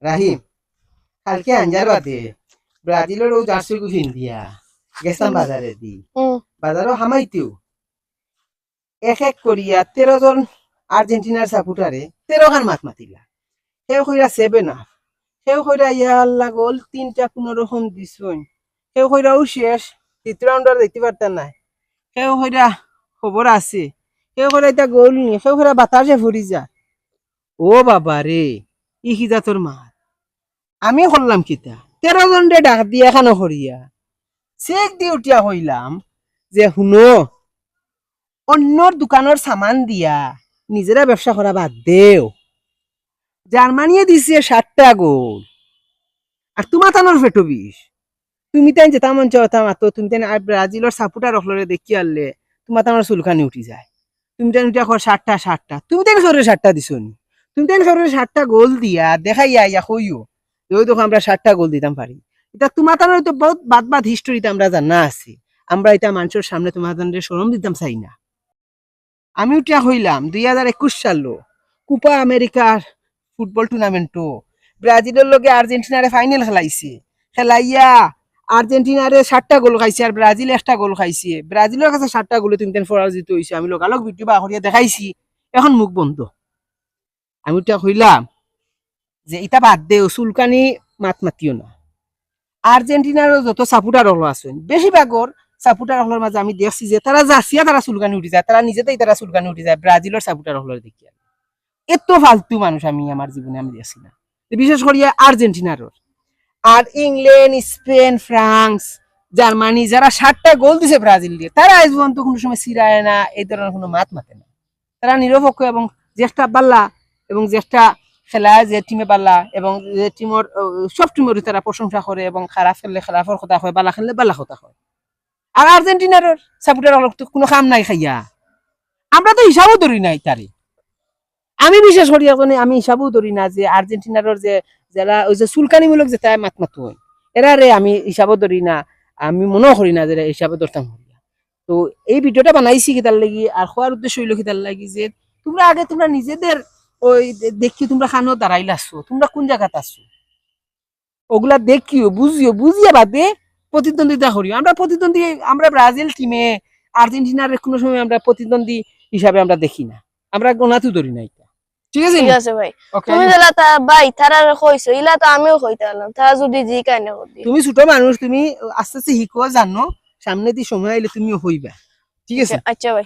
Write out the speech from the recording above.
রাহিম কালকে আঞ্জার বাদে ব্রাজিলের ও জার্সি গু দিয়া গেছাম বাজারে দি বাজারও হামাইতেও এক এক করিয়া 13 জন আর্জেন্টিনার সাপোর্টারে 13 খান মাত মাতিলা সেও কইরা 7 আপ সেও কইরা ইয়া আল্লাহ গোল 3টা কোন রকম দিছুন সেও কইরাও শেষ তৃতীয় রাউন্ডার দেখতে পারতাম না সেও কইরা খবর আছে সেও কইরা এটা গোল নি সেও কইরা বাতাসে ভরি যা ও বাবা রে ই কিতা তোর মা আমি করলাম কিতা 13 জন রে ডাক দিয়া খানো করিয়া চেক দি উঠিয়া হইলাম যে শুনো অন্যর দোকানের সামান দিয়া নিজেরা ব্যবসা করা বাদ দেও জার্মানিয়ে দিছে 7টা গোল আর তোমার তানোর ফেটো বিষ তুমি তাই যেতা মন চাওতা মাতো তুমি তাই ব্রাজিলের সাপোর্টার রখলরে দেখি আনলে তোমার তানোর চুলখানি উঠি যায় তুমি তাই উঠিয়া কর 7টা তুমি তাই সরে 7টা দিছনি তুমি তাই সরে 7টা গোল দিয়া দেখাইয়া ইয়া কইও ওই দেখো আমরা 7টা গোল দিতাম পারি এটা তোমার তানোর তো বহুত বাদ হিস্টোরিতে আমরা জানা আছে আমরা এটা মানুষের সামনে তোমার তানোর শরম দিতাম চাই না আমি উঠিয়া হইলাম 2021 সাল কোপা আমেরিকার ফুটবল টুর্নামেন্টও ব্রাজিলের লগে আর্জেন্টিনারে ফাইনাল খেলাইছে খেলাইয়া আর্জেন্টিনারে 7টা গোল খাইছে আর ব্রাজিল 1টা গোল খাইছে ব্রাজিলের কাছে 7টা গোলে তুমি তেন পরাজিত হইছে আমি লগালগ ভিডিও বা করিয়া দেখাইছি এখন মুখ বন্ধ আমি উঠিয়া হইলাম যে এটা বাদ দেও চুলকানি মাত মাতিও না আর্জেন্টিনারও যত সাপোর্টার হলো আছেন বেশিরভাগর সাপোর্টার হলোর মাঝে আমি দেখছি যে তারা যাচ্ছিয়া তারা চুলকানি উঠি যায় তারা নিজেতেই তারা চুলকানি উঠি যায় ব্রাজিলের সাপোর্টার হলোর দেখিয়া এত ফালতু মানুষ আমি আমার জীবনে আমি দেখছি না বিশেষ করিয়া আর্জেন্টিনার আর ইংল্যান্ড স্পেন ফ্রান্স জার্মানি যারা 7টা গোল দিছে ব্রাজিল দিয়ে তারা আজ পর্যন্ত কোনো সময় সিরায় না এই ধরনের কোনো মাত মাতে না তারা নিরপেক্ষ এবং জ্যেষ্ঠা পাল্লা এবং জ্যেষ্ঠা খেলা যে টিমে পাল্লা এবং যে টিমের সব টিমেরই তারা প্রশংসা করে এবং খারাপ খেললে খারাপের কথা হয় বালা খেললে বালা কথা হয় আর আর্জেন্টিনার সাপোর্টার কোনো কাম নাই খাইয়া আমরা তো হিসাবও ধরি নাই তারে আমি বিশেষ করি এখন আমি হিসাবও ধরি না যে আর্জেন্টিনার যে যারা ওই যে চুলকানিমূলক যে তাই মাত মাতো হয় এরা রে আমি হিসাবও ধরি না আমি মনেও করি না যে হিসাবে ধরতাম তো এই ভিডিওটা বানাইছি কি তার লাগি আর খোয়ার উদ্দেশ্য হইলো কি তার লাগি যে তোমরা আগে তোমরা নিজেদের ওই দেখি তোমরা খানো দাঁড়াইলে আসছো তোমরা কোন জায়গাত আসছো ওগুলা দেখিও বুঝিয়া বাদে প্রতিদ্বন্দ্বিতা করিও আমরা ব্রাজিল টিমে আর্জেন্টিনার কোনো সময় আমরা প্রতিদ্বন্দ্বী হিসাবে আমরা দেখি না আমরা গোনাতেও ধরি না এটা ঠিক আছে ভাই তুমি যেলা তা ভাই তারা কইছো ইলা তো আমিও কইতে পারলাম তারা যদি জি কানে করদি তুমি ছোট মানুষ তুমি আস্তে আস্তে শিখো জানো সামনে দি সময় আইলে তুমিও হইবা ঠিক আছে আচ্ছা ভাই